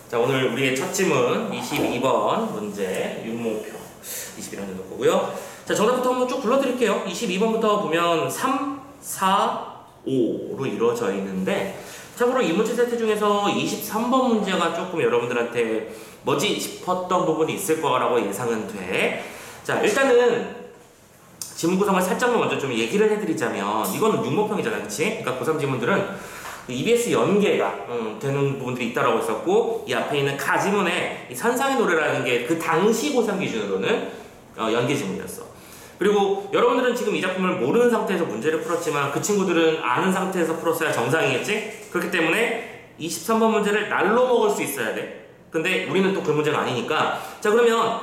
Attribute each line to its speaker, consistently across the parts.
Speaker 1: 자, 오늘 우리의 첫 질문 22번 문제 윤모표 21번 정도 거고요. 자, 정답부터 한번 쭉 불러드릴게요. 22번부터 보면 3, 4, 5로 이루어져 있는데, 참고로 이 문제 세트 중에서 23번 문제가 조금 여러분들한테 뭐지 싶었던 부분이 있을 거라고 예상은 돼. 자, 일단은 지문 구성을 살짝만 먼저 좀 얘기를 해드리자면, 이거는 육모평이잖아, 그치? 그러니까 고3 지문들은 EBS 연계가 되는 부분들이 있다라고 했었고, 이 앞에 있는 가지문에 이 산상의 노래라는 게 그 당시 고3 기준으로는 연계 지문이었어. 그리고 여러분들은 지금 이 작품을 모르는 상태에서 문제를 풀었지만 그 친구들은 아는 상태에서 풀었어야 정상이겠지? 그렇기 때문에 23번 문제를 날로 먹을 수 있어야 돼. 근데 우리는 또 그 문제가 아니니까. 자, 그러면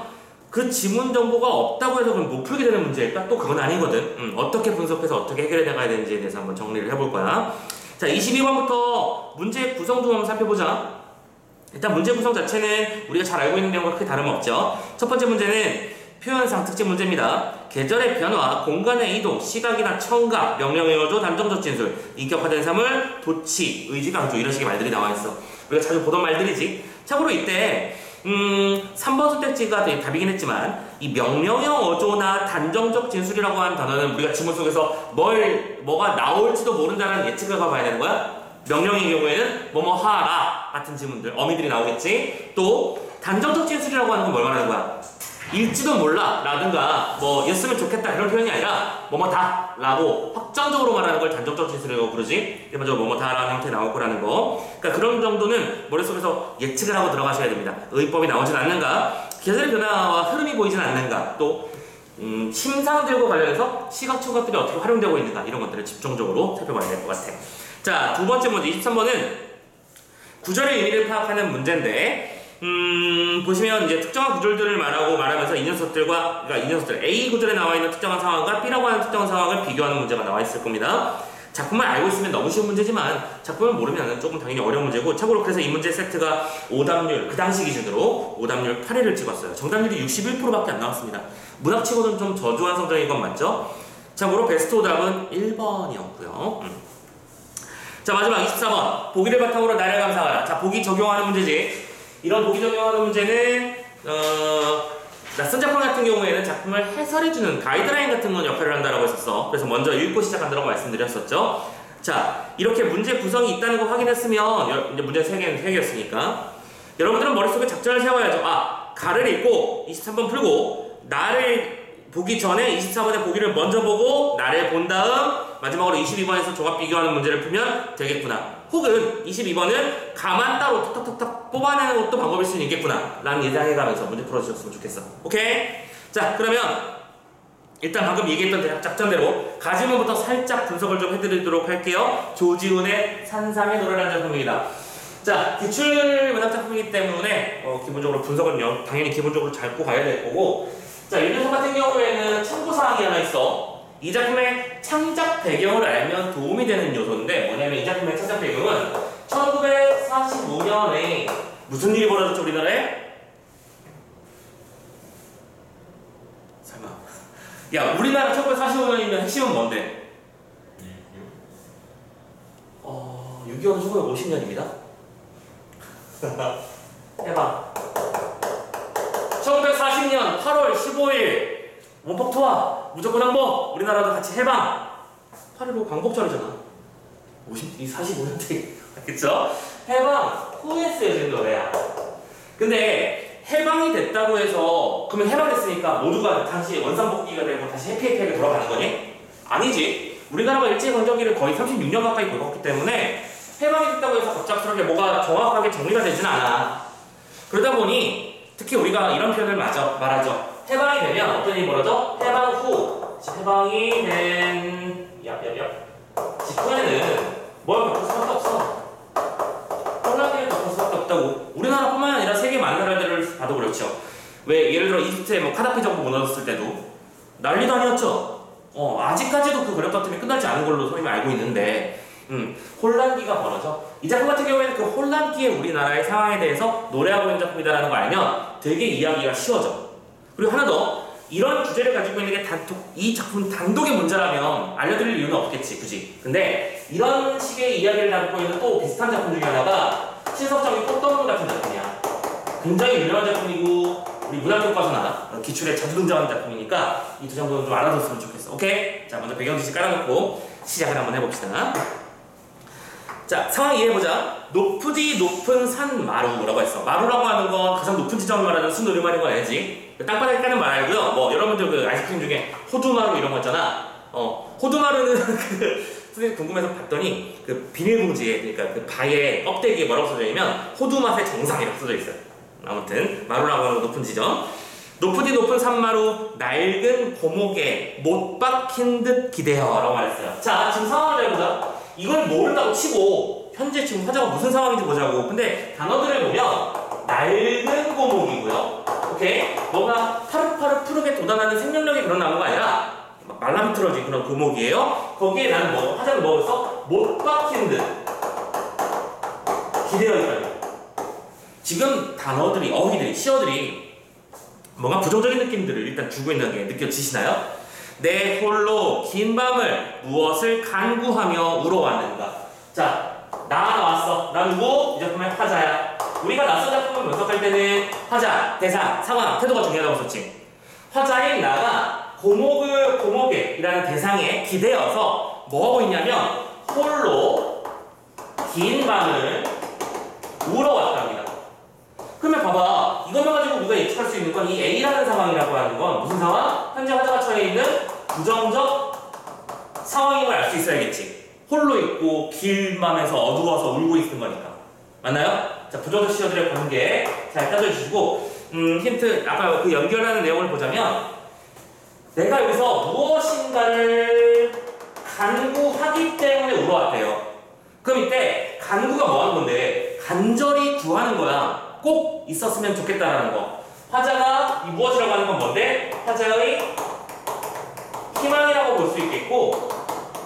Speaker 1: 그 지문 정보가 없다고 해서 그럼 못 풀게 되는 문제일까? 또 그건 아니거든. 어떻게 분석해서 어떻게 해결해 나가야 되는지에 대해서 한번 정리를 해볼 거야. 자, 22번부터 문제 구성 좀 한번 살펴보자. 일단 문제 구성 자체는 우리가 잘 알고 있는 내용과 크게 다름없죠. 첫 번째 문제는 표현상 특징 문제입니다. 계절의 변화, 공간의 이동, 시각이나 청각, 명령의 어조, 단정적 진술, 인격화된 사물, 도치, 의지, 강조, 이런 식의 말들이 나와 있어. 우리가 자주 보던 말들이지. 참고로 이때 3번 선택지가 답이긴 했지만, 이 명령형 어조나 단정적 진술이라고 하는 단어는 우리가 지문 속에서 뭐가 나올지도 모른다는 예측을 가봐야 되는 거야. 명령의 경우에는 뭐뭐 하라 같은 지문들, 어미들이 나오겠지. 또 단정적 진술이라고 하는 건 뭘 말하는 거야? 일지도 몰라 라든가 뭐 였으면 좋겠다 이런 표현이 아니라 뭐뭐 다 라고 확정적으로 말하는 걸 단정적 진술이라고 부르지. 일반적으로 뭐뭐 다 라는 형태에 나올 거라는 거. 그러니까 그런 정도는 머릿속에서 예측을 하고 들어가셔야 됩니다. 의법이 나오진 않는가, 계절의 변화와 흐름이 보이진 않는가, 또 침상들과 관련해서 시각 청각들이 어떻게 활용되고 있는가, 이런 것들을 집중적으로 살펴봐야 될 것 같아. 자, 두 번째 문제 23번은 구절의 의미를 파악하는 문제인데, 보시면 이제 특정한 구절들을 말하면서 이 녀석들 A 구절에 나와 있는 특정한 상황과 B라고 하는 특정한 상황을 비교하는 문제가 나와 있을 겁니다. 작품을 알고 있으면 너무 쉬운 문제지만 작품을 모르면 조금 당연히 어려운 문제고, 참고로 그래서 이 문제 세트가 오답률, 그 당시 기준으로 오답률 8위를 찍었어요. 정답률이 61%밖에 안 나왔습니다. 문학치고는 좀 저조한 성적인 건 맞죠? 참고로 베스트 오답은 1번이었고요. 자, 마지막 24번. 보기를 바탕으로 나를 감상하라. 자, 보기 적용하는 문제지. 이런 보기 적용하는 문제는 낯선 작품 같은 경우에는 작품을 해설해주는 가이드라인 같은 건 역할을 한다라고 했었어. 그래서 먼저 읽고 시작한다고 말씀드렸었죠. 자, 이렇게 문제 구성이 있다는 거 확인했으면, 이제 문제 3개였으니까 여러분들은 머릿속에 작전을 세워야죠. 아, 가를 읽고 23번 풀고 나를 보기 전에 24번의 보기를 먼저 보고 나를 본 다음 마지막으로 22번에서 종합 비교하는 문제를 풀면 되겠구나. 혹은 22번은 가만 따로 톡톡톡톡 뽑아내는 것도 방법일 수 있겠구나 라는 예상해가면서 문제 풀어주셨으면 좋겠어. 오케이? 자, 그러면 일단 방금 얘기했던 작전대로 가지문부터 살짝 분석을 좀 해드리도록 할게요. 조지훈의 산상의 노래라는 작품입니다. 자, 기출 문학 작품이기 때문에 기본적으로 분석은 당연히 기본적으로 잘 가야 될 거고, 자, 이 녀석 같은 경우에는 참고사항이 하나 있어. 이 작품의 창작 배경을 알면 도움이 되는 요소인데, 뭐냐면 이 작품의 창작 배경은 1945년에 무슨 일이 벌어졌죠, 우리나라에? 설마. 야, 우리나라 1945년이면 핵심은 뭔데? 6.25는 1950년입니다. 해봐. 1940년 8월 15일 원폭 투하, 무조건 항복, 우리나라도 같이 해방. 8.15 광복절이잖아. 45년대. 그쵸? 해방 후에 쓰여진 노래야. 근데 해방이 됐다고 해서, 그러면 해방됐으니까 모두가 당시 원상복귀가 되고 다시 해피하게 돌아가는 거니? 아니지. 우리나라가 일제강점기를 거의 36년 가까이 겪었기 때문에 해방이 됐다고 해서 갑작스럽게 뭐가 정확하게 정리가 되진 않아. 그러다 보니 특히 우리가 이런 표현을 말하죠. 해방이 되면 어떤 일이 벌어져? 해방 후, 해방이 된 직후에는 뭘 겪을 수밖에 없어. 혼란기를 겪을 수밖에 없다고. 우리나라뿐만 아니라 세계 많은 나라들을 봐도 그렇죠. 왜 예를 들어 이집트에 뭐 카다피 정부 무너졌을 때도 난리도 아니었죠. 아직까지도 그 그력 같으면 끝나지 않은 걸로 소위 알고 있는데, 혼란기가 벌어져. 이 작품 같은 경우에는 그 혼란기의 우리나라의 상황에 대해서 노래하고 있는 작품이다라는 걸 알면 되게 이야기가 쉬워져. 그리고 하나 더, 이런 주제를 가지고 있는 게 이 작품 단독의 문제라면 알려드릴 이유는 없겠지, 그지? 근데 이런 식의 이야기를 담고 있는 또 비슷한 작품 중에 하나가 신석정의 꽃동물 같은 작품이야. 굉장히 유명한 작품이고 우리 문학교과서나 기출에 자주 등장하는 작품이니까 이 두 장면은 좀 알아뒀으면 좋겠어. 오케이? 자, 먼저 배경 지식 깔아놓고 시작을 한번 해봅시다. 자, 상황 이해해보자. 높으디 높은 산 마루라고 했어. 마루라고 하는 건 가장 높은 지점을 말하는 순우리말인 건 알지? 땅바닥에 까는 말 알고요. 뭐 여러분들 그 아이스크림 중에 호두마루 이런 거 있잖아. 호두마루는 선생님 궁금해서 봤더니 그 비닐봉지에, 그러니까 그 바에 껍데기에 뭐라고 써져 있냐면 호두맛의 정상이라고 써져 있어요. 아무튼 마루라고 하는 높은 지점. 높으디 높은 산마루 낡은 고목에 못 박힌 듯 기대어 라고 말했어요. 자, 지금 상황을 잘 보자. 이걸 모른다고 치고 현재 지금 화자가 무슨 상황인지 보자고. 근데 단어들을 보면 낡은 고목이고요. 오케이? 뭔가 파릇파릇 푸르게 돋아나는 생명력이 그런 나무가 아니라 말라비틀어진 그런 고목이에요. 거기에 나는 화자는 뭐였어? 못 박힌 듯 기대어 있다니. 지금 단어들이, 어휘들이, 시어들이 뭔가 부정적인 느낌들을 일단 주고 있는 게 느껴지시나요? 내 홀로 긴 밤을 무엇을 간구하며 울어왔는가. 자, 나 나왔어. 나 누구? 이 작품의 화자야. 우리가 낯선 작품을 분석할 때는 화자, 대상, 상황, 태도가 중요하다고 썼지. 화자인 나가 고목에 이라는 대상에 기대어서 뭐하고 있냐면 홀로 긴 밤을 울어왔답니다. 그러면 봐봐, 이것만 가지고 우리가 예측할 수 있는 건 이 A라는 상황이라고 하는 건 무슨 상황? 현재 화자가 처해 있는 부정적 상황임을 알 수 있어야겠지. 홀로 있고 긴 밤에서 어두워서 울고 있는 거니까. 맞나요? 자, 부정적 시어들의 관계 잘 따져주시고, 힌트, 아까 그 연결하는 내용을 보자면 내가 여기서 무엇인가를 간구하기 때문에 울어왔대요. 그럼 이때 간구가 뭐 하는 건데? 간절히 구하는 거야. 꼭 있었으면 좋겠다라는 거. 화자가 이 무엇이라고 하는 건 뭔데? 화자의 희망이라고 볼 수 있겠고,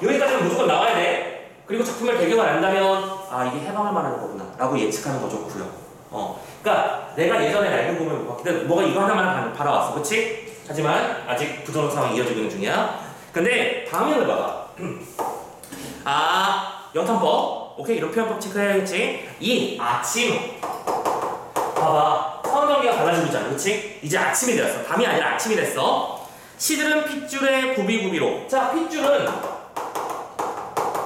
Speaker 1: 여기까지는 무조건 나와야 돼. 그리고 작품을 배경을 안다면 아, 이게 해방을 말하는 거구나 라고 예측하는 거 좋고요. 그러니까 내가 예전에 낡은 꿈을 못 봤기 때문에 뭐가 이거 하나만 바라왔어. 그치? 하지만 아직 부정적 상황이 이어지고 있는 중이야. 근데 다음 면을 봐봐. 연탄법. 오케이, 이런 표현법 체크해야겠지. 이 아침. 봐봐, 상황 전개가 달라지고 있잖아. 그치? 이제 아침이 되었어. 밤이 아니라 아침이 됐어. 시들은 핏줄에 구비구비로. 자, 핏줄은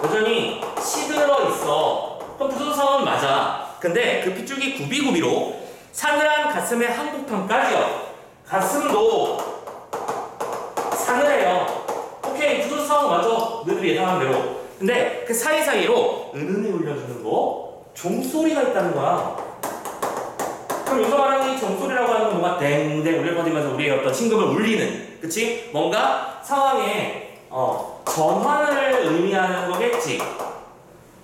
Speaker 1: 여전히 시들어 있어. 그럼 부정적 상황은 맞아. 근데 그 핏줄이 구비구비로 사늘한 가슴의 한복판까지요. 가슴도 사늘해요. 오케이, 부정적 상황은 맞아. 너희들이 예상한 대로. 근데 그 사이사이로 은은히 울려주는 거 종소리가 있다는 거야. 그럼 여기서 말하는 이 종소리라고 하는 건 뭔가 댕댕 울려 퍼지면서 우리의 어떤 심금을 울리는, 그치? 뭔가 상황에 전환을 의미하는 거겠지.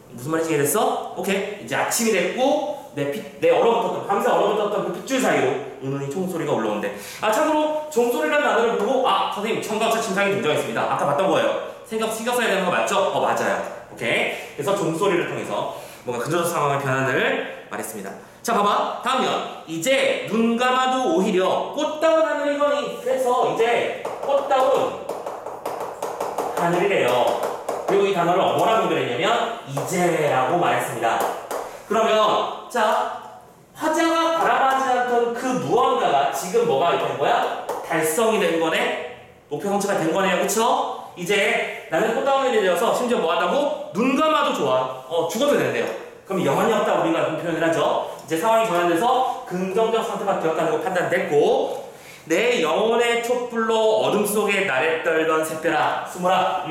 Speaker 1: 무슨 말인지 이해됐어? 오케이, 이제 아침이 됐고 내 얼어붙었던, 밤새 얼어붙었던 그 핏줄 사이로 은은히 총소리가 올라오는데, 참고로 종소리라는 단어를 보고 선생님 청각적 침상이 등장했습니다. 아까 봤던 거예요. 신경 써야 되는 거 맞죠? 맞아요. 오케이. 그래서 종소리를 통해서 뭔가 근저적 상황의 변화를 말했습니다. 자, 봐봐. 다음면 이제 눈 감아도 오히려 꽃다운 하늘이거니. 그래서 이제 꽃다운 하늘이래요. 그리고 이 단어를 뭐라고 연결했냐면 이제라고 말했습니다. 그러면 자, 화자가 바라보지 않던 그 무언가가 지금 뭐가 된 거야? 달성이 된 거네? 목표 성취가 된 거네요. 그쵸? 이제 나는 꽃다운이 되어서 심지어 뭐 한다고? 눈 감아도 좋아. 죽어도 된대요. 그럼 영원히 없다 우리가 그런 표현을 하죠. 이제 상황이 전환돼서 긍정적 상태가 되었다는 거 판단됐고, 내 영혼의 촛불로 어둠 속에 나래 떨던 새별아 숨어라.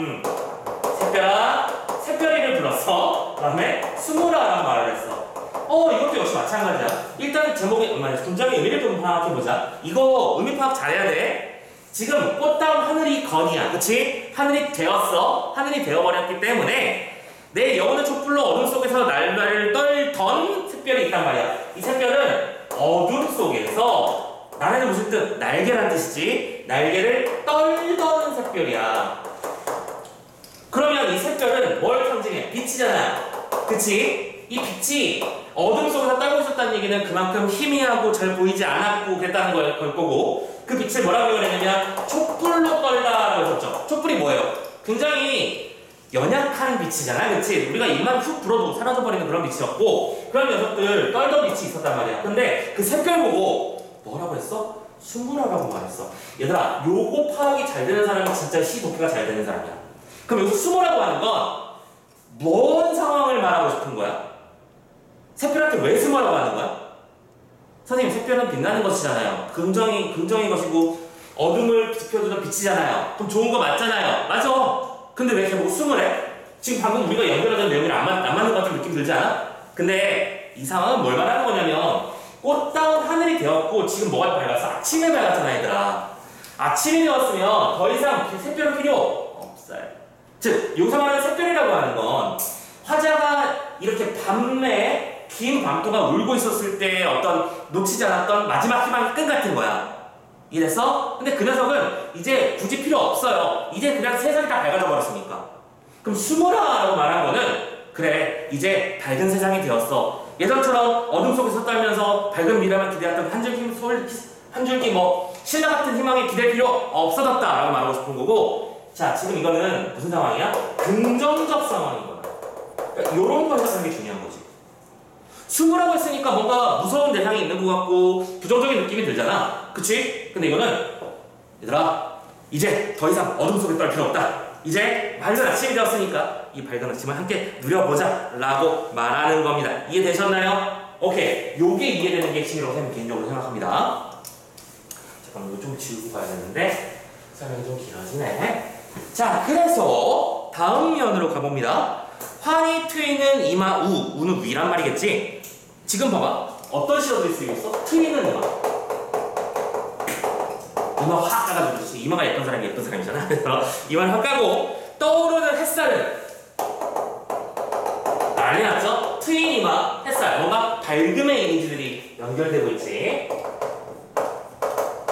Speaker 1: 새별이를 불렀어. 그 다음에 숨어라라는 말을 했어. 이것도 역시 마찬가지야. 일단 제목이 문장의 의미를 좀 파악해보자. 이거 의미 파악 잘해야 돼. 지금 꽃다운 하늘이 건이야. 그치? 하늘이 되었어. 하늘이 되어버렸기 때문에 내 영혼의 촛불로 어둠 속에서 날개를 떨던 샛별이 있단 말이야. 이 샛별은 어둠 속에서, 나는 무슨 뜻? 날개란 뜻이지. 날개를 떨던 샛별이야. 그러면 이 샛별은 뭘 상징해? 빛이잖아. 그치? 이 빛이 어둠 속에서 떨고 있었다는 얘기는 그만큼 희미하고 잘 보이지 않았고 그랬다는 걸 거고, 그 빛을 뭐라고 표현했냐면 촛불로 떨다라고 했었죠. 촛불이 뭐예요? 굉장히 연약한 빛이잖아. 그치? 우리가 입만 훅 불어도 사라져버리는 그런 빛이었고, 그런 녀석들 떨던 빛이 있었단 말이야. 거예요. 근데 그 샛별 보고 뭐라고 했어? 수물화라고 말했어. 얘들아, 요거 파악이 잘 되는 사람이 진짜 시 독해가 잘 되는 사람이야. 그럼 여기서 수물화라고 하는 건 뭔 상황을 말하고 싶은 거야? 샛별한테 왜 수물화라고 하는 거야? 선생님, 샛별은 빛나는 것이잖아요. 긍정인 것이고 어둠을 지펴주는 빛이잖아요. 그럼 좋은 거 맞잖아요. 맞아. 근데 왜 계속 수물해? 지금 방금 우리가 연결하던 내용이 안 맞는 것 같은 느낌 들지 않아? 근데 이 상황은 뭘 말하는 거냐면 꽃다운 하늘이 되었고 지금 뭐가 밝았어? 아침에 밝았잖아, 얘들아. 아침이 되었으면 더 이상 샛별은 필요 없어요. 즉, 여기서 말하는 샛별이라고 하는 건 화자가 이렇게 밤에 긴 밤동안 울고 있었을 때 어떤 놓치지 않았던 마지막 희망의 끈 같은 거야. 이해됐어? 근데 그 녀석은 이제 굳이 필요 없어요. 이제 그냥 세상이 다 밝아져 버렸으니까. 그럼 숨어라라고 말한 거는 그래, 이제 밝은 세상이 되었어. 예전처럼 어둠 속에서 떨면서 밝은 미래만 기대했던 한 줄기 신라 같은 희망에 기댈 필요 없어졌다라고 말하고 싶은 거고. 자, 지금 이거는 무슨 상황이야? 긍정적 상황인 거야. 그러니까 이런 걸 해석하는 게 중요한 거지. 수모라고 했으니까 뭔가 무서운 대상이 있는 것 같고 부정적인 느낌이 들잖아. 그치? 근데 이거는 얘들아, 이제 더 이상 어둠 속에 떨 필요 없다. 이제 밝은 아침이 되었으니까 이 밝은 아침을 함께 누려보자 라고 말하는 겁니다. 이해되셨나요? 오케이, 요게 이해되는 게 핵심이라고 저는 개인적으로 생각합니다. 잠깐만, 이거 좀 지우고 가야 되는데 설명이 좀 길어지네. 자, 그래서 다음 면으로 가봅니다. 환히 트이는 이마 우는 위란 말이겠지? 지금 봐봐, 어떤 시어들이 쓰이고 있어? 트이는 이마 확 까가지고, 이마가 예쁜 사람이 예쁜 사람이잖아. 그래서 이마를 확 까고 떠오르는 햇살은 난리 났죠? 트인 이마, 햇살, 뭔가 밝음의 이미지들이 연결되고 있지.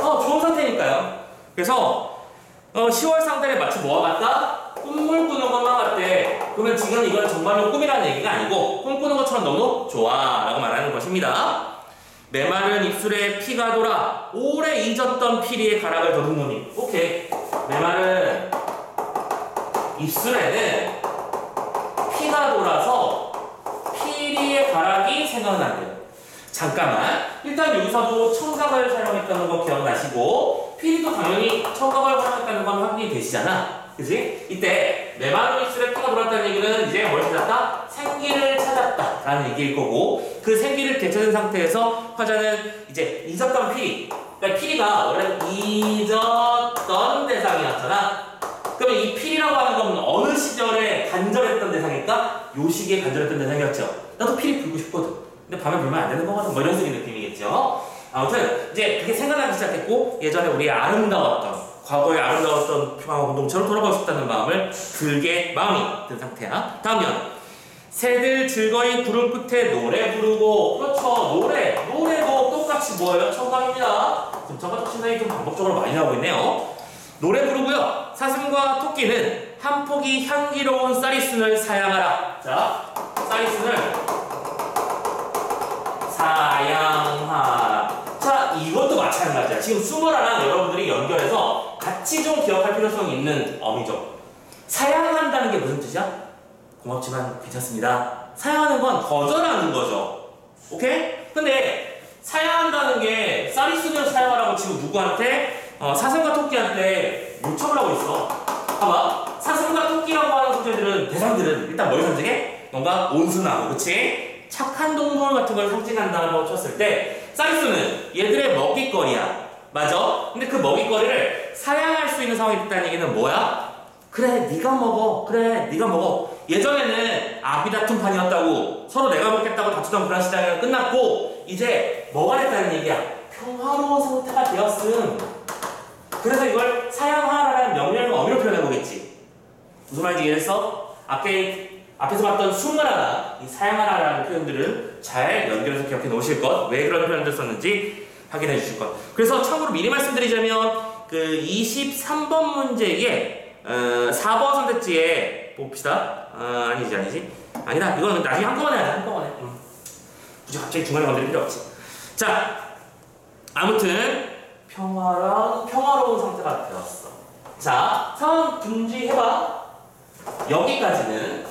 Speaker 1: 좋은 상태니까요. 그래서 10월 상달에 마치 뭐와 같다? 꿈을 꾸는 것만 같대. 그러면 지금 이건 정말로 꿈이라는 얘기가 아니고 꿈꾸는 것처럼 너무 좋아 라고 말하는 것입니다. 메마른 입술에 피가 돌아 오래 잊었던 피리의 가락을 더듬노니. 오케이, 메마른 입술에는 피가 돌아서 피리의 가락이 생각나네요. 잠깐만, 일단 여기서도 청각을 사용했다는 거 기억나시고 피리도 당연히 청각을 사용했다는 건 확인이 되시잖아. 그치? 이때 메마른 입술에 피가 돌았다는 얘기는 이제 뭘 찾았다? 생기를 찾았다 라는 얘기일 거고, 그 생기를 되찾은 상태에서 화자는 이제 잊었던 피리, 그러니까 피리가 원래 잊었던 대상이었잖아. 그러면 이 피리라고 하는 건 어느 시절에 간절했던 대상일까? 요 시기에 간절했던 대상이었죠. 나도 피리 불고 싶거든. 근데 밤에 불면 안 되는 거거든. 뭐 이런 식의 느낌이겠죠. 아무튼 이제 그게 생각나기 시작했고, 예전에 우리 아름다웠던, 과거에 아름다웠던 평화 공동체로 돌아가고 싶다는 마음이 든 상태야. 다음 면. 새들 즐거이 구름 끝에 노래 부르고. 그렇죠, 노래도 똑같이 뭐예요? 청각입니다. 지금 청각 신상이 좀 반복적으로 많이 나오고 있네요. 노래 부르고요. 사슴과 토끼는 한 포기 향기로운 쌀이순을 사양하라. 자, 쌀이순을 사양하라. 자, 이것도 마찬가지야. 지금 수모라랑 여러분들이 연결해서 같이 좀 기억할 필요성이 있는 어미죠. 사양한다는 게 무슨 뜻이야? 고맙지만 괜찮습니다. 사양하는 건 거절하는 거죠. 오케이? 근데 사양한다는 게 쌀이순을 사양하라고 지금 누구한테? 사슴과 토끼한테 요청을 하고 있어. 봐봐, 사슴과 토끼라고 하는 존재들은, 대상들은 일단 뭘 상징해? 뭔가 온순하고, 그치? 착한 동물 같은 걸 상징한다고 쳤을 때 쌀이순은 얘들의 먹잇거리야. 맞아? 근데 그 먹잇거리를 사양할 수 있는 상황이 있다는 얘기는 뭐야? 그래, 네가 먹어. 그래, 네가 먹어. 예전에는 아비다툼판이었다고, 서로 내가 먹겠다고 다투던 그런 시장이 끝났고 이제 뭐가 됐다는 얘기야? 평화로운 상태가 되었음. 그래서 이걸 사양하라는 명령을 어미로 표현해보겠지. 무슨 말인지 이해했어? 앞에서 봤던 숨으라나 이 사양하라라는 표현들은 잘 연결해서 기억해 놓으실 것, 왜 그런 표현들 썼는지 확인해 주실 것. 그래서 참고로 미리 말씀드리자면 그 23번 문제에 4번 선택지에 봅시다. 아니지. 아니다. 이거는 나중에 한꺼번에 하자. 한꺼번에. 굳이 갑자기 중간에 건드릴 필요 없지. 자, 아무튼 평화로운 상태가 되었어. 자, 상황 분지해봐. 여기까지는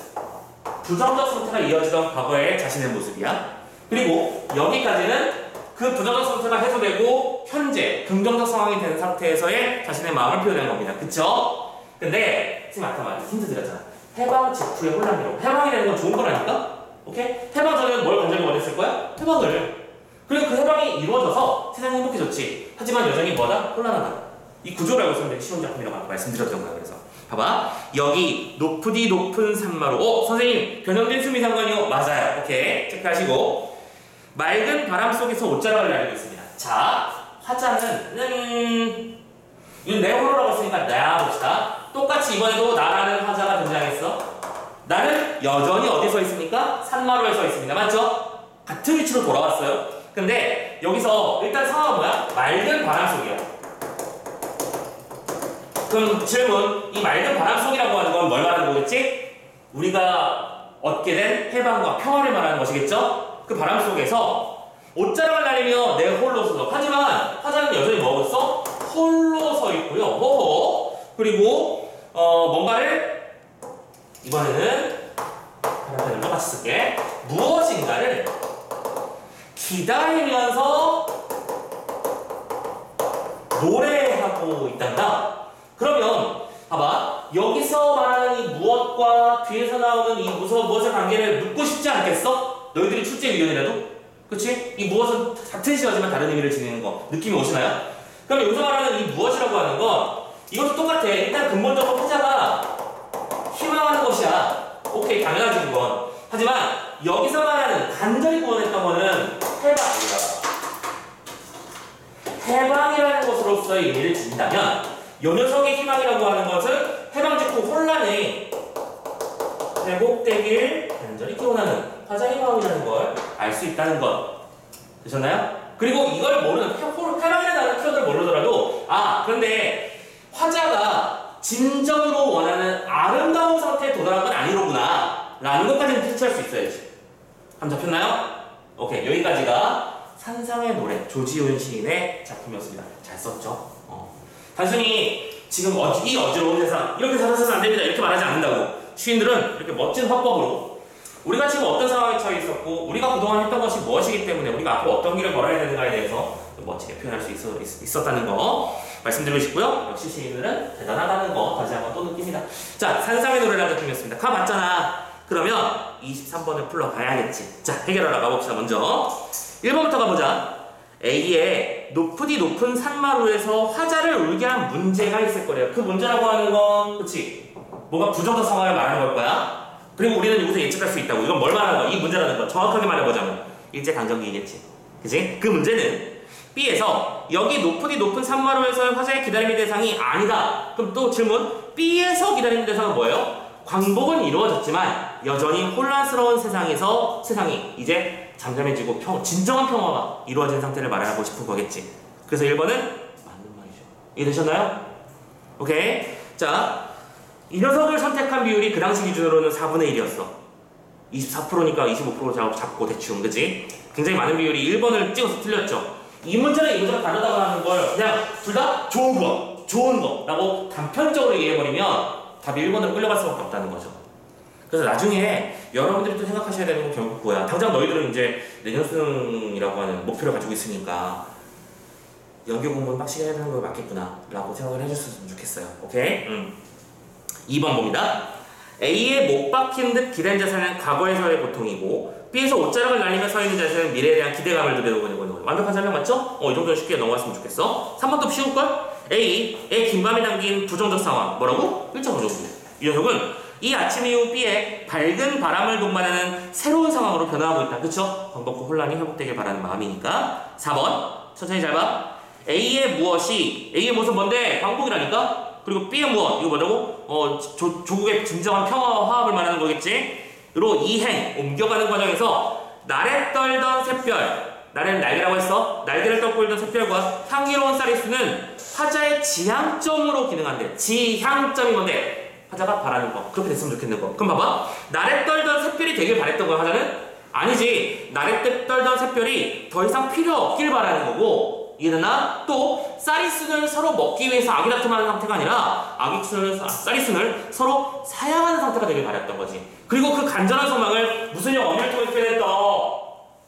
Speaker 1: 부정적 상태가 이어지던 과거의 자신의 모습이야. 그리고 여기까지는 그 부정적 상태가 해소되고 현재 긍정적 상황이 된 상태에서의 자신의 마음을 표현한 겁니다. 그쵸? 근데 지금 아까 말한 힌트 드렸잖아. 해방 직후의 혼란이라고. 해방이라는 건 좋은 거라니까? 오케이? 해방 전에는 뭘 굉장히 원했을 거야? 해방을. 그리고 그 해방이 이루어져서 세상이 행복해졌지. 하지만 여전히 뭐다? 혼란하다. 이 구조를 알고 있으면 되게 쉬운 작품이라고 말씀드렸던 거야. 그래서 봐봐. 여기 높으디 높은 산마루. 선생님 변형된 수미상관이요? 맞아요. 오케이. 체크하시고 맑은 바람 속에서 옷자락을 날리고 있습니다. 자, 화자는 이건 내 호로라고 했으니까 나 봅시다. 똑같이 이번에도 나라는 화자가 등장했어. 나는 여전히 어디에 서 있습니까? 산마루에 서 있습니다. 맞죠? 같은 위치로 돌아왔어요. 근데 여기서 일단 상황은 뭐야? 맑은 바람 속이야. 그럼 질문, 이 맑은 바람 속이라고 하는 건 뭘 말하는 거겠지? 우리가 얻게 된 해방과 평화를 말하는 것이겠죠? 그 바람 속에서 옷자락을 날리며 내 홀로 서. 하지만 화자는 여전히 뭐였어? 홀로 서 있고요. 호호. 그리고 뭔가를 이번에는 바람을 똑같이 쓸게. 무엇인가를 기다리면서 노래하고 있단다. 그러면 봐봐. 여기서 말하는 이 무엇과 뒤에서 나오는 이 무엇의 관계를 묻고 싶지 않겠어? 너희들이 출제위원이라도? 그치? 이 무엇은 같은 시어지만 다른 의미를 지니는 거 느낌이 오시나요? 그럼 여기서 말하는 이 무엇이라고 하는 건 이것도 똑같아. 일단 근본적으로 화자가 희망하는 것이야. 오케이, 당연하지 그건. 하지만 여기서 말하는 간절히 구원했던 거는 해방이라는 것으로서의 의미를 준다면 요 녀석의 희망이라고 하는 것은 해방 직후 혼란이 회복되길 간절히 기원하는 화자의 마음이라는 걸 알 수 있다는 것. 되셨나요? 그리고 이걸 모르는 해방이라는 키워드를 모르더라도 그런데 화자가 진정으로 원하는 아름다운 상태에 도달한 건 아니로구나 라는 것까지는 캐치할 수 있어야지. 감 잡혔나요? 오케이, 여기까지가 산상의 노래 조지훈 시인의 작품이었습니다. 잘 썼죠? 단순히 지금 이 어지러운 세상 이렇게 살아서는 안 됩니다 이렇게 말하지 않는다고. 시인들은 이렇게 멋진 화법으로 우리가 지금 어떤 상황에 처해 있었고 우리가 그동안 했던 것이 무엇이기 때문에 우리가 앞으로 어떤 길을 걸어야 되는가에 대해서 멋지게 표현할 수 있었다는 거 말씀드리고 싶고요. 역시 시인들은 대단하다는 거 다시 한번 또 느낍니다. 자, 산상의 노래라는 작품이었습니다. 가봤잖아. 그러면 23번을 풀러가야겠지. 자, 해결하러 가봅시다. 먼저 1번부터 가보자. A에 높으디 높은 산마루에서 화자를 울게 한 문제가 있을 거래요. 그 문제라고 하는 건 그치? 뭔가 부정적 상황을 말하는 걸 거야. 그리고 우리는 여기서 예측할 수 있다고. 이건 뭘 말하는 거야? 이 문제라는 거 정확하게 말해보자면 일제강점기겠지. 그치? 그 문제는 B에서 여기 높으디 높은 산마루에서의 화자의 기다림의 대상이 아니다. 그럼 또 질문, B에서 기다림의 대상은 뭐예요? 광복은 이루어졌지만 여전히 혼란스러운 세상이 이제 잠잠해지고 진정한 평화가 이루어진 상태를 말하고 싶은 거겠지. 그래서 1번은 맞는 말이죠. 이해되셨나요? 오케이. 자, 이 녀석을 선택한 비율이 그 당시 기준으로는 4분의 1이었어. 24%니까 25% 잡고 대충, 그치? 굉장히 많은 비율이 1번을 찍어서 틀렸죠. 이 문제는 이 문제가 다르다고 하는 걸 그냥 둘 다 좋은 거라고 단편적으로 얘기해버리면 답이 1번으로 끌려갈 수밖에 없다는 거죠. 그래서 나중에 여러분들이 또 생각하셔야 되는 건 결국 뭐야? 당장 너희들은 이제 내년 수능이라고 하는 목표를 가지고 있으니까 연기 공부는 빡시게 해야 되는 거 맞겠구나 라고 생각을 해줬으면 좋겠어요. 오케이? 2번 봅니다. A에 못 박힌 듯 기댄 자세는 과거에서의 고통이고 B에서 옷자락을 날리며 서 있는 자세는 미래에 대한 기대감을 누려오고 있는 거예요. 완벽한 설명 맞죠? 이 정도는 쉽게 넘어갔으면 좋겠어. 3번도 쉬울걸? A에 긴밤이 담긴 부정적 상황. 뭐라고? 1.5 정도. 이 녀석은 이 아침 이후 B에 밝은 바람을 동반하는 새로운 상황으로 변화하고 있다. 그쵸? 광복과 혼란이 회복되길 바라는 마음이니까. 4번 천천히 잘 봐. A의 무엇이 뭔데? 광복이라니까? 그리고 B의 무엇? 이거 뭐라고? 조국의 진정한 평화와 화합을 말하는 거겠지? 로 이행, 옮겨가는 과정에서 날에 떨던 샛별, 날에는 날개라고 했어? 날개를 떨고 있던 샛별과 향기로운 사리수는 화자의 지향점으로 기능한대. 지향점이 뭔데? 화자가 바라는 거. 그렇게 됐으면 좋겠는 거. 그럼 봐봐. 날에 떨던 샛별이 되길 바랬던 거야, 화자는? 아니지. 날에 떨던 새 더 이상 필요 없길 바라는 거고, 이러나 또 쌀이순을 서로 먹기 위해서 아기다툼하는 상태가 아니라 쌀이순을 서로 사양하는 상태가 되길 바랬던 거지. 그리고 그 간절한 소망을 무슨 영어를 통해서 표현했다?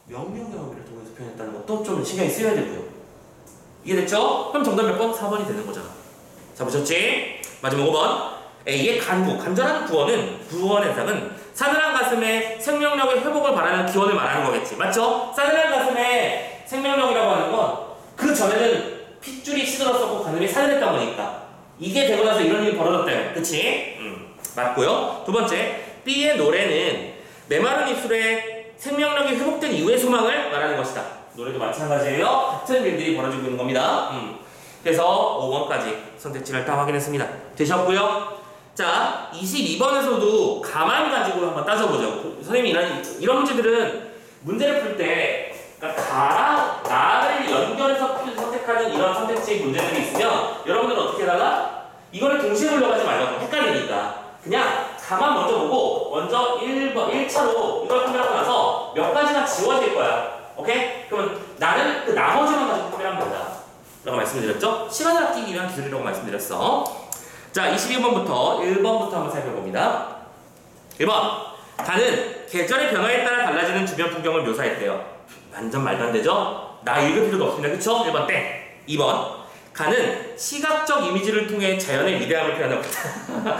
Speaker 1: 명령의 의미를 통해서 표현했다는 것도 또 좀 신경이 쓰여야 되고요. 이해됐죠? 그럼 정답 몇 번? 4번이 되는 거잖아. 자, 보셨지? 마지막 5번. A의 간절한 구원의 해석은 싸늘한 가슴에 생명력의 회복을 바라는 기원을 말하는 거겠지. 맞죠? 싸늘한 가슴에 생명력이라고 하는 건 그 전에는 핏줄이 시들었었고 가슴이 싸늘했던 거니까 이게 되고 나서 이런 일이 벌어졌대요. 그치? 맞고요. 두 번째, B의 노래는 메마른 입술에 생명력이 회복된 이후의 소망을 말하는 것이다. 노래도 마찬가지예요. 같은 일들이 벌어지고 있는 겁니다. 그래서 5번까지 선택지를 다 확인했습니다. 되셨고요. 자, 22번에서도 가만 가지고 한번 따져보죠. 선생님이 이런 문제들은 문제를 풀 때 그러니까 가랑 나를 연결해서 선택하는 이런 선택지 문제들이 있으면 여러분들은 어떻게 하다가 이거를 동시에 불러가지 말라고 헷갈리니까 그냥 가만 먼저 보고 먼저 1차로 이걸 판별하고 나서 몇 가지가 지워질 거야. 오케이? 그러면 나는 그 나머지만 가지고 판별하면 된다 라고 말씀드렸죠? 시간을 아끼기 위한 기술이라고 말씀드렸어. 자, 22번부터 1번부터 한번 살펴봅니다. 1번. 가는 계절의 변화에 따라 달라지는 주변 풍경을 묘사했대요. 완전 말도 안 되죠? 나 읽을 필요도 없습니다. 그쵸? 1번 땡. 2번. 가는 시각적 이미지를 통해 자연의 위대함을 표현하고 있다.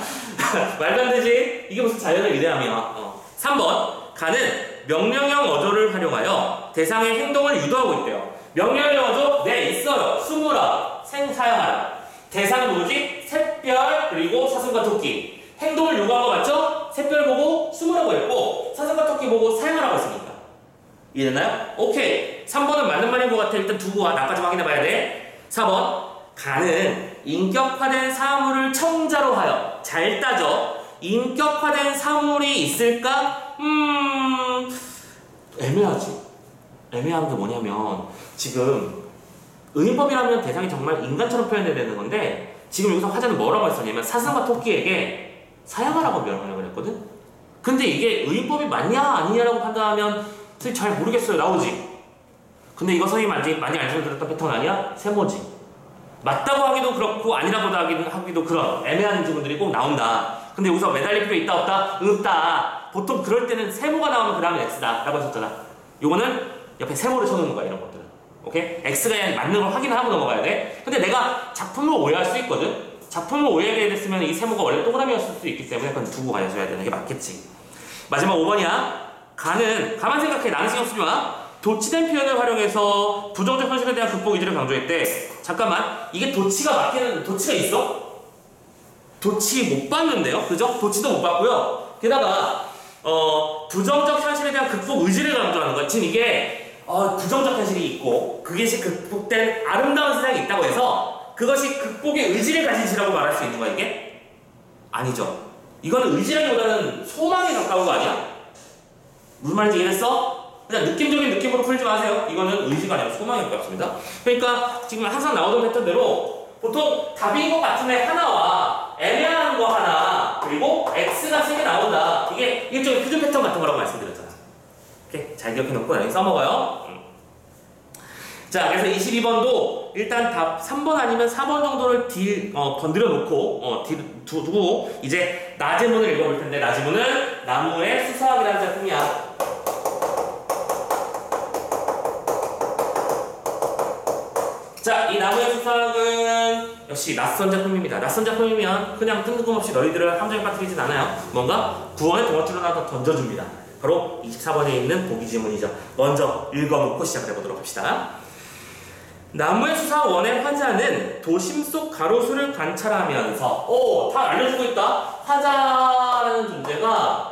Speaker 1: 말도 안 되지? 이게 무슨 자연의 위대함이야. 3번. 가는 명령형 어조를 활용하여 대상의 행동을 유도하고 있대요. 명령형 어조? 네, 있어요. 숨으라, 사용하라. 대상은 뭐지? 샛별, 그리고 사슴과 토끼. 행동을 요구한 거 맞죠? 샛별 보고 숨으라고 했고 사슴과 토끼 보고 사용하라고 했으니까. 이해됐나요? 오케이. 3번은 맞는 말인 것 같아. 일단 두고 와. 나까지 확인해봐야 돼. 4번. 가는 인격화된 사물을 청자로 하여. 잘 따져. 인격화된 사물이 있을까? 애매하지. 애매한 게 뭐냐면 지금 의인법이라면 대상이 정말 인간처럼 표현해야 되는 건데 지금 여기서 화자는 뭐라고 했었냐면 사슴과 토끼에게 사양하라고 명령을 했거든? 근데 이게 의인법이 맞냐 아니냐라고 판단하면 선생님 잘 모르겠어요. 나오지? 근데 이거 선생님이 많이 알려드렸던 패턴 아니야? 세모지. 맞다고 하기도 그렇고 아니라고 하기도 그런 애매한 부분들이 꼭 나온다. 근데 여기서 매달릴 필요 있다 없다? 없다. 보통 그럴 때는 세모가 나오면 그 다음에 X다 라고 하셨잖아. 요거는 옆에 세모를 쳐놓는 거야. 이런 것들은. 오케이? X가 맞는 걸 확인을 하고 넘어가야 돼. 근데 내가 작품을 오해할 수 있거든? 작품을 오해하게 됐으면 이 세모가 원래 동그라미였을 수도 있기 때문에 그건 두고 가셔야 되는 게 맞겠지. 마지막 5번이야. 가만 생각해. 나는 신경 쓰지 마. 도치된 표현을 활용해서 부정적 현실에 대한 극복 의지를 강조했대. 잠깐만. 이게 도치가 있어? 도치 못 봤는데요? 그죠? 도치도 못 봤고요. 게다가 부정적 현실에 대한 극복 의지를 강조하는 거야. 지금 이게 부정적 현실이 있고 그것이 극복된 아름다운 세상이 있다고 해서 그것이 극복의 의지를 가진 시라고 말할 수 있는 거야 이게? 아니죠. 이거는 의지라기보다는 소망에 가까운 거 아니야? 무슨 말인지 이해했어? 그냥 느낌적인 느낌으로 풀지 마세요. 이거는 의지가 아니라 소망에 가깝습니다. 그러니까 지금 항상 나오던 패턴대로 보통 답인 것 같은 애 하나와 애매한 거 하나 그리고 X가 3개 나온다. 이게 일종의 표준 패턴 같은 거라고 말씀드렸잖아. 오케이? 잘 기억해놓고 나중에 써먹어요. 자, 그래서 22번도 일단 답 3번 아니면 4번 정도를 건드려 놓고 두고 이제 나지문을 읽어볼 텐데 나지문은 나무의 수사학이라는 작품이야. 자, 이 나무의 수사학은 역시 낯선 작품입니다. 낯선 작품이면 그냥 뜬금없이 너희들을 함정에 빠뜨리진 않아요. 뭔가 구원의 동어줄을 하나 더 던져줍니다. 바로 24번에 있는 보기 지문이죠. 먼저 읽어놓고 시작을 해보도록 합시다. 나무의 수사 원의 화자는 도심 속 가로수를 관찰하면서 다 알려주고 있다. 화자라는 존재가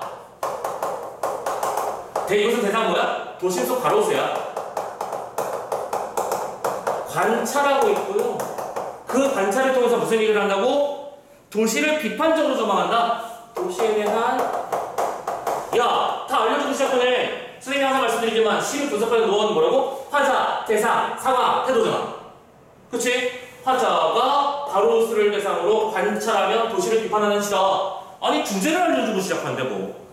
Speaker 1: 이것은 대상 뭐야? 도심 속 가로수야. 관찰하고 있고요. 그 관찰을 통해서 무슨 일을 한다고? 도시를 비판적으로 조망한다. 도시에 대한 다 알려주고 시작하네. 선생님이 항상 말씀드리지만 시를 분석하는 노하우는 뭐라고? 화자, 대상, 상황, 태도잖아. 그치? 화자가 가로수를 대상으로 관찰하며 도시를 비판하는 시다. 아니 주제를 알려주고 시작하는데 뭐.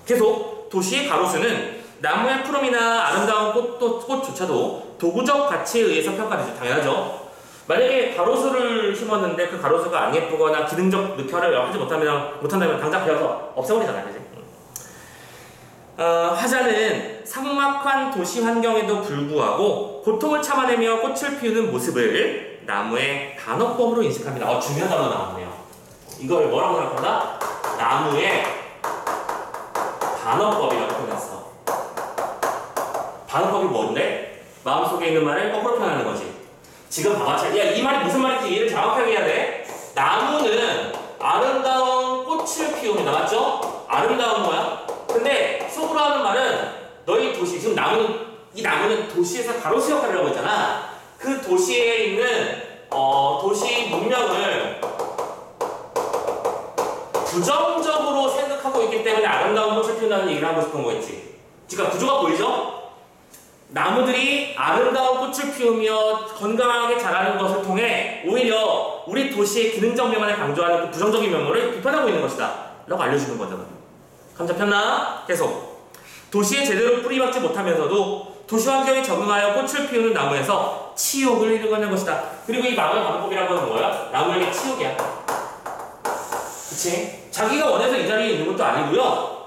Speaker 1: 계속 도시의 가로수는 나무의 푸름이나 아름다운 꽃조차도 도구적 가치에 의해서 평가되죠. 당연하죠. 만약에 가로수를 심었는데 그 가로수가 안 예쁘거나 기능적 역할을 하지 못한다면 당장 베어서 없애버리잖아요. 그치? 화자는 삭막한 도시 환경에도 불구하고 고통을 참아내며 꽃을 피우는 모습을 나무의 반어법으로 인식합니다. 중요한 단어 나왔네요. 이걸 뭐라고 생각한다? 나무의 반어법이라고 표현했어. 반어법이 뭔데? 마음속에 있는 말을 거꾸로 표현하는 거지. 지금 봐봐. 이 말이 무슨 말인지 이해를 정확하게 해야 돼. 나무는 아름다운 꽃을 피웁니다. 맞죠? 아름다운 거야. 근데 속으로 하는 말은 너희 도시, 지금 이 나무는 도시에서 가로수 역할을 하고 있잖아. 그 도시에 있는 도시 문명을 부정적으로 생각하고 있기 때문에 아름다운 꽃을 피운다는 얘기를 하고 싶은 거겠지. 그러니까 구조가 보이죠? 나무들이 아름다운 꽃을 피우며 건강하게 자라는 것을 통해 오히려 우리 도시의 기능적 면만을 강조하는 그 부정적인 면모를 비판하고 있는 것이다 라고 알려주는 거잖아. 감 잡혔나? 계속. 도시에 제대로 뿌리박지 못하면서도 도시 환경에 적응하여 꽃을 피우는 나무에서 치욕을 이루어낸 것이다. 그리고 이 나무의 반복이라고 하는 뭐야? 나무에게 치욕이야. 그치? 자기가 원해서 이 자리에 있는 것도 아니고요.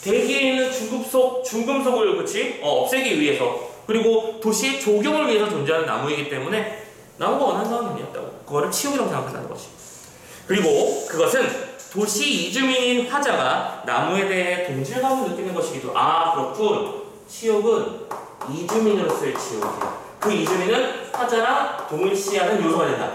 Speaker 1: 대기에 있는 중금속을 그치? 없애기 위해서, 그리고 도시의 조경을 위해서 존재하는 나무이기 때문에 나무가 원하는 상황이 아니었다고. 그거를 치욕이라고 생각한다는 것이. 그리고 그것은 도시 이주민인 화자가 나무에 대해 동질감을 느끼는 것이기도. 그렇군. 치욕은 이주민으로서의 치욕이야. 그 이주민은 화자랑 동일시하는 요소가 된다.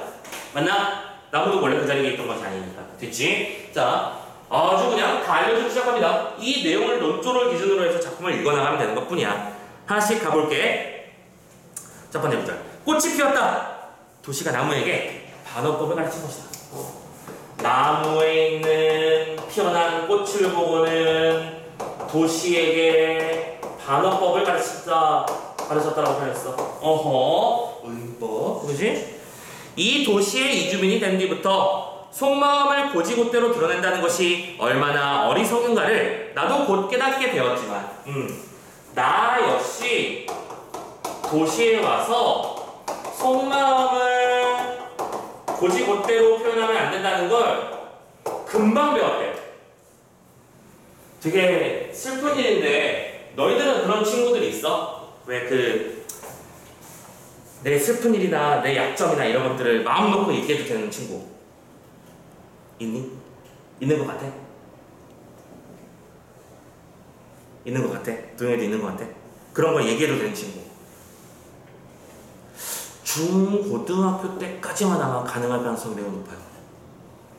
Speaker 1: 맞나? 나무도 원래 그 자리에 있던 것이 아니니까. 됐지? 자, 아주 그냥 다 알려주기 시작합니다. 이 내용을 논조를 기준으로 해서 작품을 읽어나가면 되는 것 뿐이야. 하나씩 가볼게. 첫 번째 문장. 꽃이 피었다. 도시가 나무에게 반어법을 가르친 것이다. 나무에 있는 피어난 꽃을 보고는 도시에게 반어법을 가르쳤다라고 표현했어. 의법. 그지? 이 도시의 이주민이 된 뒤부터 속마음을 고지곳대로 드러낸다는 것이 얼마나 어리석은가를 나도 곧 깨닫게 되었지만, 나 역시 도시에 와서 속마음을 고지곳대로 표현하면 안 된다는 걸 금방 배웠대. 되게 슬픈 일인데 너희들은 그런 친구들이 있어? 왜 내 슬픈 일이나 내 약점이나 이런 것들을 마음 놓고 얘기해도 되는 친구 있니? 있는 것 같아? 있는 것 같아? 동영이도 있는 것 같아? 그런 걸 얘기해도 되는 친구. 중고등학교 때까지만 아마 가능할 가능성이 매우 높아요.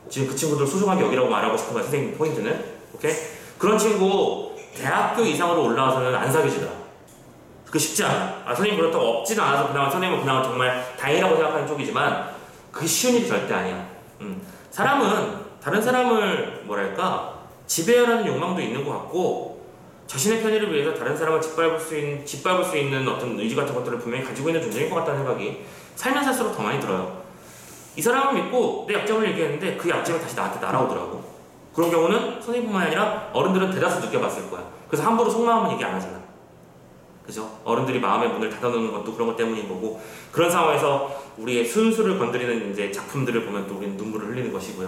Speaker 1: 지금 그 친구들 소중하게 여기라고 말하고 싶은 거야. 선생님 포인트는. 오케이? 그런 친구 대학교 이상으로 올라와서는 안 사귀지더라. 그게 쉽지 않아. 선생님 그렇다고 없지도 않아서 그나마 선생님은 그나마 정말 다행이라고 생각하는 쪽이지만 그게 쉬운 일이 절대 아니야. 사람은 다른 사람을 뭐랄까 지배하라는 욕망도 있는 것 같고 자신의 편의를 위해서 다른 사람을 짓밟을 수 있는 어떤 의지 같은 것들을 분명히 가지고 있는 존재인 것 같다는 생각이 살면 살수록 더 많이 들어요. 이 사람을 믿고 내 약점을 얘기했는데 그 약점이 다시 나한테 날아오더라고. 그런 경우는 선생님뿐만 아니라 어른들은 대다수 느껴봤을 거야. 그래서 함부로 속마음은 얘기 안 하잖아. 그죠? 어른들이 마음의 문을 닫아놓는 것도 그런 것 때문인 거고, 그런 상황에서 우리의 순수를 건드리는 이제 작품들을 보면 또 우리는 눈물을 흘리는 것이고요.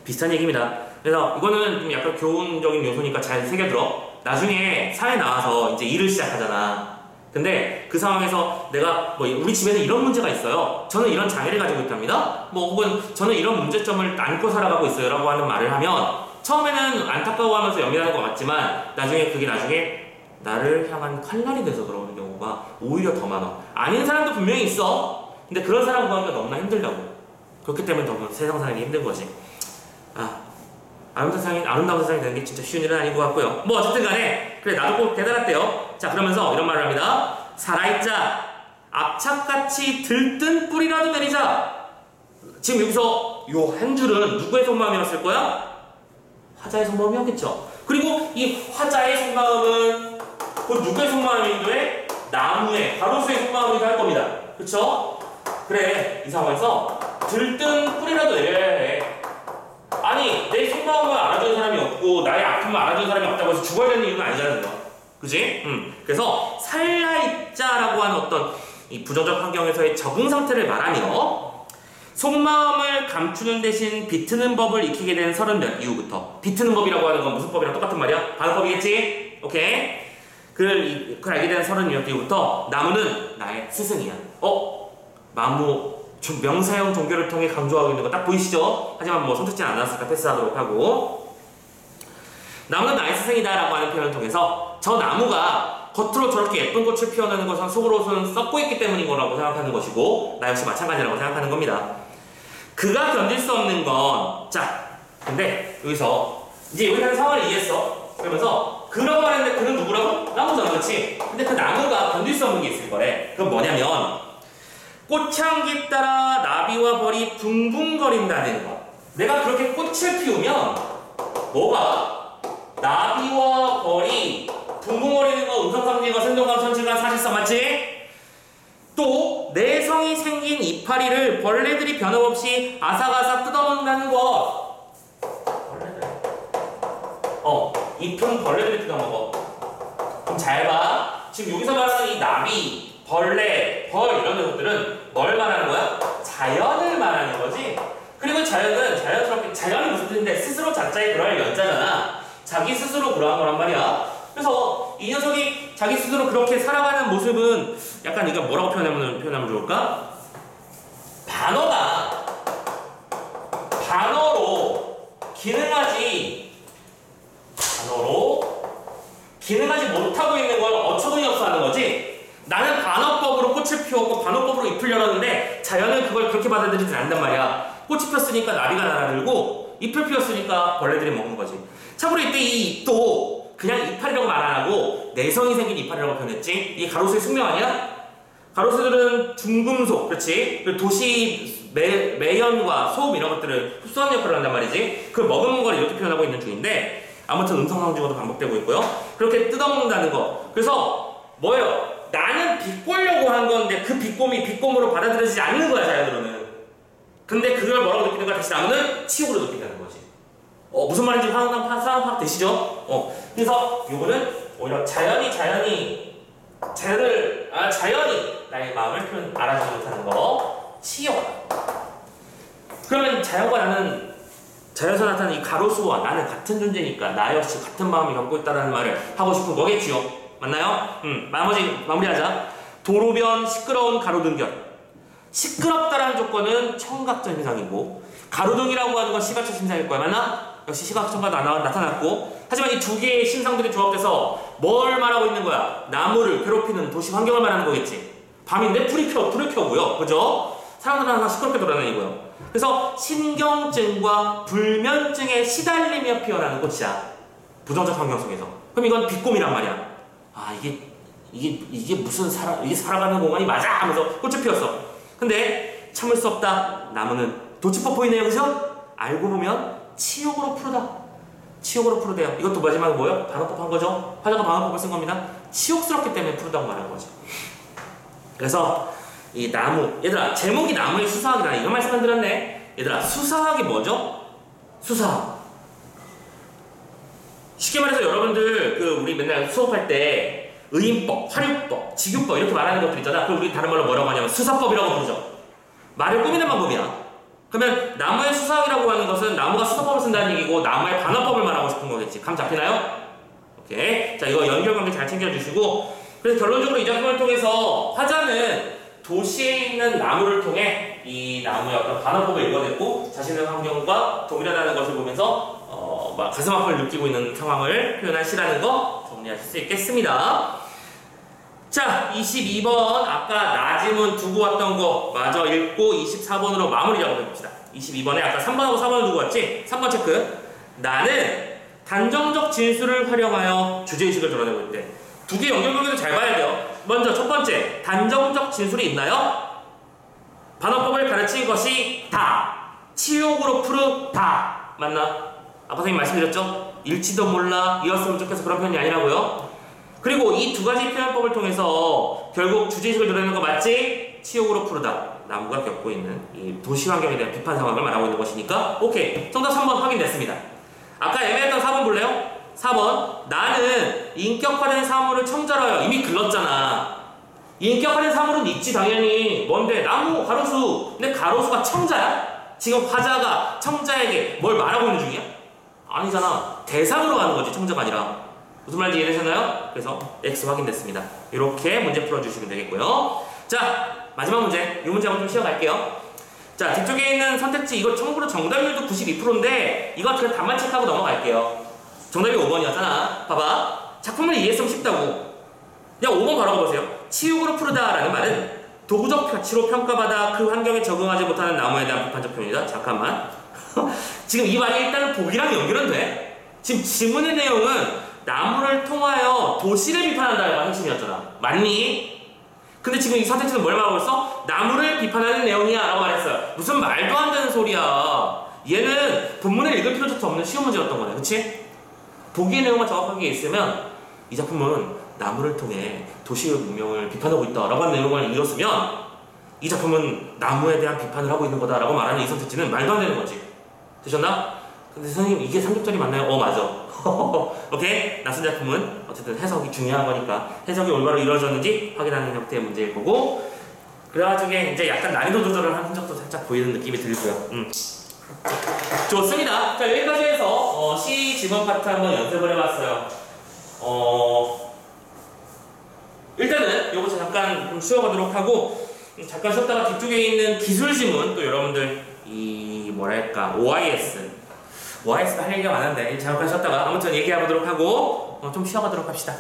Speaker 1: 비슷한 얘기입니다. 그래서 이거는 좀 약간 교훈적인 요소니까 잘 새겨들어. 나중에 사회 나와서 이제 일을 시작하잖아. 근데 그 상황에서 내가 우리 집에는 이런 문제가 있어요. 저는 이런 장애를 가지고 있답니다. 혹은 저는 이런 문제점을 안고 살아가고 있어요. 라고 하는 말을 하면 처음에는 안타까워하면서 연민하는 것 같지만 그게 나중에 나를 향한 칼날이 돼서 들어오는 경우가 오히려 더 많아. 아닌 사람도 분명히 있어. 근데 그런 사람 구하기가 너무나 힘들다고. 그렇기 때문에 더 세상 살기 힘든 거지. 아름다운 세상이 되는 게 진짜 쉬운 일은 아닌 것 같고요. 어쨌든 간에 그래 나도 꼭 깨달았대요. 자, 그러면서 이런 말을 합니다. 살아있자. 악착같이 들뜬 뿌리라도 내리자. 지금 여기서 요 한 줄은 누구의 속마음이었을 거야? 화자의 속마음이었겠죠. 그리고 이 화자의 속마음은 곧 누구의 속마음인데? 나무의, 가로수의 속마음이기도 할 겁니다. 그쵸? 그래, 이 상황에서 들뜬 뿌리라도 내려야 해. 아니, 내 속마음을 알아주는 사람이 없고 나의 아픔을 알아주는 사람이 없다고 해서 죽어야 되는 이유는 아니잖아요. 그지? 그래서 살아있자라고 하는 어떤 이 부정적 환경에서의 적응 상태를 말하며 속마음을 감추는 대신 비트는 법을 익히게 된 30몇 이후부터. 비트는 법이라고 하는 건 무슨 법이랑 똑같은 말이야? 반어법이겠지? 오케이? 그걸 알게 된 30몇 이후부터 나무는 나의 스승이야. 좀 명사형 종교를 통해 강조하고 있는 거 딱 보이시죠? 하지만 뭐 선택지 않았으니까 패스하도록 하고, 나무는 나의 스승이다 라고 하는 표현을 통해서 저 나무가 겉으로 저렇게 예쁜 꽃을 피워내는 것은 속으로는 썩고 있기 때문인 거라고 생각하는 것이고, 나 역시 마찬가지라고 생각하는 겁니다. 그가 견딜 수 없는 건, 자, 근데 여기서 이제 여기 하는 상황을 이해했어. 그러면서 그라고 하는데 그는 누구라고? 나무잖아, 그렇지? 근데 그 나무가 견딜 수 없는 게 있을 거래. 그건 뭐냐면 꽃향기 따라 나비와 벌이 붕붕거린다는 거. 내가 그렇게 꽃을 피우면 뭐가? 나비와 벌이 붕붕거리는 거, 음성상징과 생동감, 천칠감, 사실상 맞지? 또 내성이 생긴 이파리를 벌레들이 변함없이 아삭아삭 뜯어먹는다는 것. 벌레들. 잎은 벌레들이 뜯어먹어. 그럼 잘 봐. 지금 여기서 말하는 이 나비, 벌레, 벌 이런 녀석들은 뭘 말하는 거야? 자연을 말하는 거지. 그리고 자연은 자연스럽게, 자연이 무슨 뜻인데 스스로 자자에 그럴 연자잖아. 자기 스스로 그러한 거란 말이야. 그래서 이 녀석이 자기 스스로 그렇게 살아가는 모습은 약간 이거 뭐라고 표현하면 좋을까? 반어로 기능하지 못하고 있는 걸 어처구니 없어 하는 거지. 나는 반어법으로 꽃을 피웠고 반어법으로 잎을 열었는데 자연은 그걸 그렇게 받아들이진 않단 말이야. 꽃이 폈으니까 나비가 날아들고 잎을 피웠으니까 벌레들이 먹는 거지. 참고로 이때 이 잎도 그냥 이파리라고 말 안 하고 내성이 생긴 이파리라고 표현했지. 이게 가로수의 숙명 아니야? 가로수들은 중금속, 그렇지? 도시 매연과 소음 이런 것들을 흡수하는 역할을 한단 말이지. 그걸 머금은 걸 이렇게 표현하고 있는 중인데, 아무튼 음성상징어도 반복되고 있고요. 그렇게 뜯어먹는다는 거. 그래서 뭐예요? 나는 비꼬려고 한 건데 그 비꼼이 비꼼으로 받아들여지지 않는 거야, 자연으로는. 근데 그걸 뭐라고 느끼는 거야? 다시 나무는 치욕으로 느낀다는 거지. 무슨 말인지 상황 파악 되시죠? 그래서 요거는 오히려 자연이 나의 마음을 알아주지 못하는 거, 치욕. 그러면 자연과 나는, 자연에서 나타나는 이 가로수와 나는 같은 존재니까 나 역시 같은 마음을 갖고 있다는 말을 하고 싶은 거겠지요. 맞나요? 마무리하자. 도로변 시끄러운 가로등결. 시끄럽다라는 조건은 청각적 현상이고, 가로등이라고 하는 건 시각적 현상일 거야. 맞나? 역시 시각청각 나타났고, 하지만 이 두 개의 신상들이 조합돼서 뭘 말하고 있는 거야? 나무를 괴롭히는 도시 환경을 말하는 거겠지. 밤인데 불을 켜고요. 그죠? 사람들은 항상 시끄럽게 돌아다니고요. 그래서 신경증과 불면증에 시달리며 피어나는 꽃이야. 부정적 환경 속에서. 그럼 이건 비꼼이란 말이야. 이게 무슨 이게 살아가는 공간이 맞아! 하면서 꽃을 피웠어. 근데 참을 수 없다. 나무는 도치법 보이네요. 그죠? 알고 보면 치욕으로 푸르대요. 이것도 마지막에 뭐예요? 반어법 한 거죠? 화자가 반어법을 쓴 겁니다. 치욕스럽기 때문에 푸르다고 말하는 거죠. 그래서 이 나무, 얘들아 제목이 나무의 수사학이다 이런 말씀 안 들었네. 얘들아 수사학이 뭐죠? 수사학. 쉽게 말해서 여러분들 우리 맨날 수업할 때 의인법, 화류법, 직유법 이렇게 말하는 것들 있잖아. 그럼 우리 다른 말로 뭐라고 하냐면 수사법이라고 부르죠. 말을 꾸미는 방법이야. 그러면 나무의 수사학이라고 하는 것은 나무가 수사법을 쓴다는 얘기고 나무의 반어법을 말하고 싶은 거겠지. 감 잡히나요? 오케이. 자, 이거 연결관계 잘 챙겨주시고, 그래서 결론적으로 이 작품을 통해서 화자는 도시에 있는 나무를 통해 이 나무의 어떤 반어법을 읽어냈고 자신의 환경과 동일하다는 것을 보면서 가슴 아픔을 느끼고 있는 상황을 표현한 시라는 거 정리하실 수 있겠습니다. 자, 22번 아까 나지문 두고 왔던 거 마저 읽고 24번으로 마무리 작업해봅시다. 22번에 아까 3번하고 4번을 두고 왔지? 3번 체크. 나는 단정적 진술을 활용하여 주제의식을 드러내고 있대. 두 개 연결관계도 잘 봐야 돼요. 먼저 첫 번째, 단정적 진술이 있나요? 반어법을 가르친 것이 다. 치욕으로 푸르다. 맞나? 아까 선생님 말씀드렸죠? 일지도 몰라, 이었으면 좋겠어 그런 표현이 아니라고요? 그리고 이 두 가지 표현법을 통해서 결국 주제의식을 드러내는 거 맞지? 치욕으로 푸르다. 나무가 겪고 있는 이 도시 환경에 대한 비판 상황을 말하고 있는 것이니까 오케이. 정답 3번 확인됐습니다. 아까 애매했던 4번 볼래요? 4번 나는 인격화된 사물을 청절하여 이미 글렀잖아. 인격화된 사물은 있지 당연히. 뭔데? 나무, 가로수. 근데 가로수가 청자야? 지금 화자가 청자에게 뭘 말하고 있는 중이야? 아니잖아. 대상으로 가는 거지, 청자가 아니라. 무슨 말인지 이해되셨나요? 그래서 X 확인됐습니다. 이렇게 문제 풀어주시면 되겠고요. 자, 마지막 문제. 이 문제 한번 좀 쉬어갈게요. 자, 뒤쪽에 있는 선택지, 이거 참고로 정답률도 92%인데 이거 그냥 답만 체크하고 넘어갈게요. 정답이 5번이었잖아. 봐봐. 작품을 이해했으면 쉽다고. 그냥 5번 바라봐 보세요. 치욕으로 푸르다라는 말은 도구적 가치로 평가받아 그 환경에 적응하지 못하는 나무에 대한 비판적 표현이다. 잠깐만. 지금 이 말이 일단은 보기랑 연결은 돼. 지금 지문의 내용은 나무를 통하여 도시를 비판한다가 핵심이었잖아. 맞니? 근데 지금 이 선택지는 뭘 말하고 있어? 나무를 비판하는 내용이야 라고 말했어요. 무슨 말도 안 되는 소리야. 얘는 본문을 읽을 필요조차 없는 쉬운 문제였던 거네. 그치? 보기의 내용만 정확하게 있으면 이 작품은 나무를 통해 도시의 문명을 비판하고 있다라고 하는 내용을 읽었으면 이 작품은 나무에 대한 비판을 하고 있는 거다라고 말하는 이 선택지는 말도 안 되는 거지. 되셨나? 근데 선생님 이게 삼겹살이 맞나요? 맞아. 오케이? 낯선 작품은 어쨌든 해석이 중요한 거니까 해석이 올바로 이루어졌는지 확인하는 형태의 문제일 거고, 그래가지고 이제 약간 난이도 조절을 한 흔적도 살짝 보이는 느낌이 들고요. 좋습니다. 자, 여기까지 해서 C 지문 파트 한번 연습을 해봤어요. 일단은 요거 잠깐 좀 쉬어가도록 하고, 잠깐 쉬었다가 뒤쪽에 있는 기술 지문 또 여러분들 이 뭐랄까 OIS가 할 얘기가 많은데 잠깐 쉬었다가 아무튼 얘기해보도록 하고 좀 쉬어가도록 합시다.